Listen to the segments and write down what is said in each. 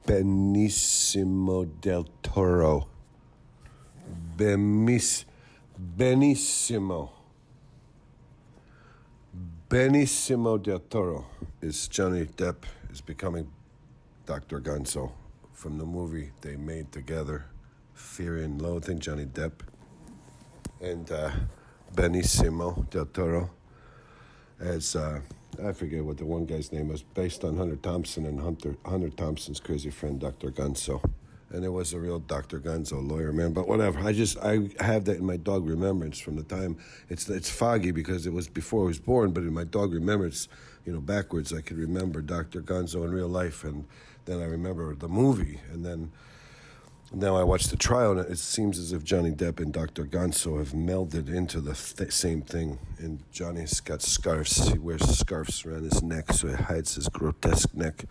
Benicio del Toro. Benissimo. Benicio del Toro is Johnny Depp is becoming Dr. Gonzo from the movie they made together, Fear and Loathing, Johnny Depp and Benicio del Toro as I forget what the one guy's name was, based on Hunter Thompson and Hunter Thompson's crazy friend Dr. Gonzo. And it was a real Dr. Gonzo lawyer, man. But whatever. I have that in my dog remembrance from the time. It's foggy because it was before I was born, but in my dog remembrance, backwards, I could remember Dr. Gonzo in real life, and then I remember the movie, and then now I watched the trial, and it seems as if Johnny Depp and Dr. Gonzo have melded into the same thing. And Johnny's got scarves. He wears scarves around his neck so it hides his grotesque neck.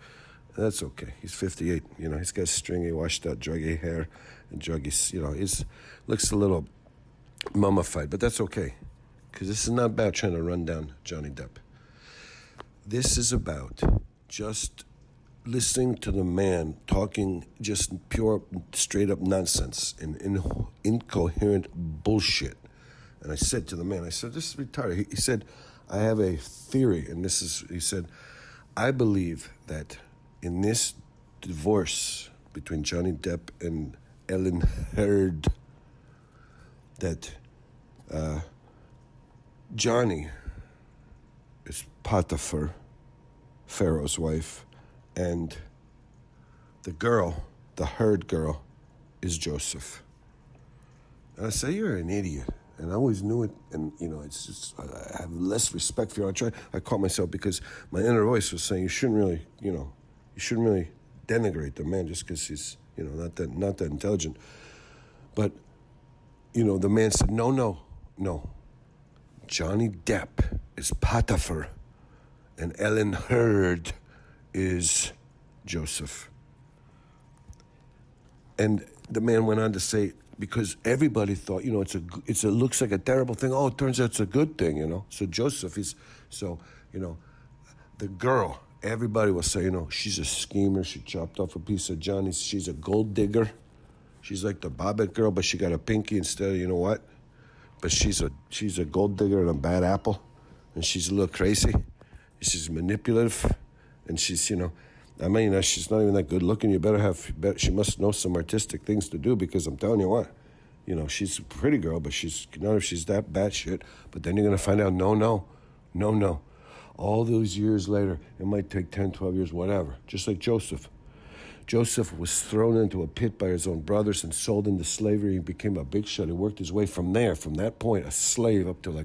That's okay. He's 58. He's got stringy, washed out, druggy hair and druggy. He's looks a little mummified, but that's okay, because this is not about trying to run down Johnny Depp. This is about just listening to the man talking just pure, straight up nonsense and incoherent bullshit. And I said to the man, this is retarded. He said, I have a theory, and he said, I believe that in this divorce between Johnny Depp and Ellen Heard, that Johnny is Potiphar, Pharaoh's wife, and the girl, the Heard girl, is Joseph. And I say, you're an idiot. And I always knew it, and it's just I have less respect for you. I caught myself because my inner voice was saying you shouldn't really denigrate the man just because he's not that intelligent. But the man said, no. Johnny Depp is Potiphar, and Ellen Heard is Joseph. And the man went on to say, because everybody thought, it looks like a terrible thing. Oh, it turns out it's a good thing, So Joseph the girl, everybody will say, she's a schemer. She chopped off a piece of Johnny's. She's a gold digger. She's like the Bobbit girl, but she got a pinky instead of what? But she's a gold digger and a bad apple, and she's a little crazy. She's manipulative, and she's she's not even that good looking. She must know some artistic things to do, because I'm telling you what, she's a pretty girl, but she's not if she's that batshit. But then you're gonna find out, no. All those years later, it might take 10, 12 years, whatever. Just like Joseph. Joseph was thrown into a pit by his own brothers and sold into slavery. He became a big shot. He worked his way from that point, a slave, up to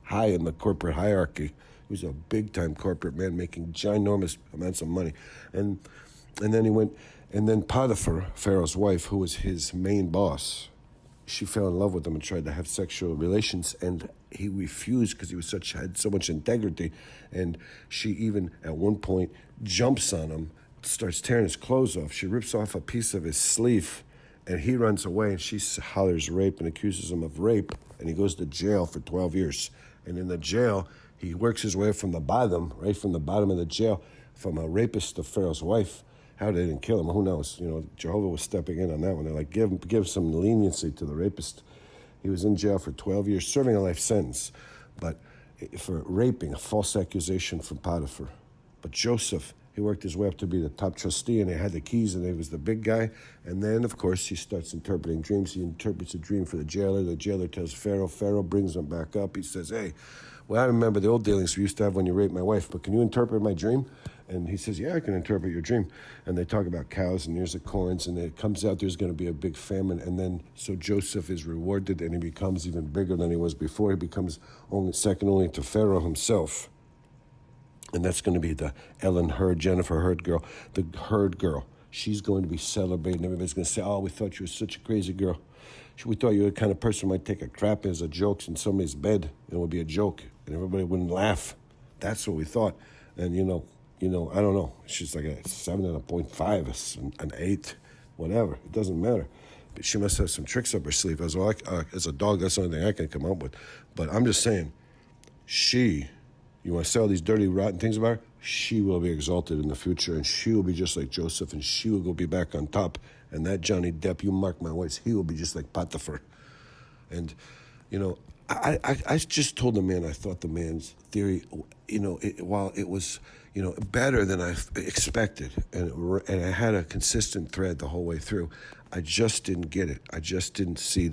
high in the corporate hierarchy. He was a big-time corporate man making ginormous amounts of money. And then he went, and then Potiphar, Pharaoh's wife, who was his main boss, she fell in love with him and tried to have sexual relations, and he refused because he had so much integrity. And she even, at one point, jumps on him, starts tearing his clothes off. She rips off a piece of his sleeve, and he runs away, and she hollers rape and accuses him of rape, and he goes to jail for 12 years. And in the jail, he works his way from the bottom, right from the bottom of the jail, from a rapist to Pharaoh's wife. How they didn't kill him, who knows? Jehovah was stepping in on that one. They're like, give some leniency to the rapist. He was in jail for 12 years, serving a life sentence, but for raping, a false accusation from Potiphar. But Joseph, he worked his way up to be the top trustee, and he had the keys, and he was the big guy. And then, of course, he starts interpreting dreams. He interprets a dream for the jailer. The jailer tells Pharaoh. Pharaoh brings him back up. He says, hey, well, I remember the old dealings we used to have when you raped my wife, but can you interpret my dream? And he says, yeah, I can interpret your dream. And they talk about cows and ears of corns, and it comes out there's going to be a big famine. And then, so Joseph is rewarded, and he becomes even bigger than he was before. He becomes second only to Pharaoh himself. And that's going to be the Ellen Heard, Jennifer Heard girl, the Heard girl. She's going to be celebrating. Everybody's going to say, oh, we thought you were such a crazy girl. We thought you were the kind of person who might take a crap as a joke in somebody's bed. It would be a joke, and everybody wouldn't laugh. That's what we thought. And, I don't know. She's like a 7 and a 0.5, an 8, whatever. It doesn't matter. But she must have some tricks up her sleeve. As a dog, that's the only thing I can come up with. But I'm just saying, you want to say all these dirty, rotten things about her? she will be exalted in the future, and she will be just like Joseph, and she will go be back on top. And that Johnny Depp, you mark my words, he will be just like Potiphar. And, you know, I just told the man I thought the man's theory, while it was, better than I expected, and I had a consistent thread the whole way through, I just didn't get it. I just didn't see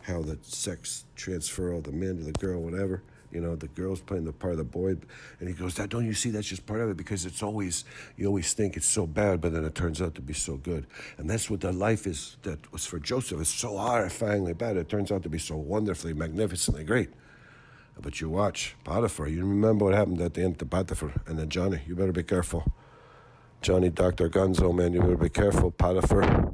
how the sex transfer of the man to the girl, whatever. The girl's playing the part of the boy. And he goes, don't you see that's just part of it? Because you always think it's so bad, but then it turns out to be so good. And that's what the life is that was for Joseph. It's so horrifyingly bad. It turns out to be so wonderfully, magnificently great. But you watch Potiphar. You remember what happened at the end to Potiphar. And then Johnny, you better be careful. Johnny, Dr. Gonzo, man, you better be careful. Potiphar.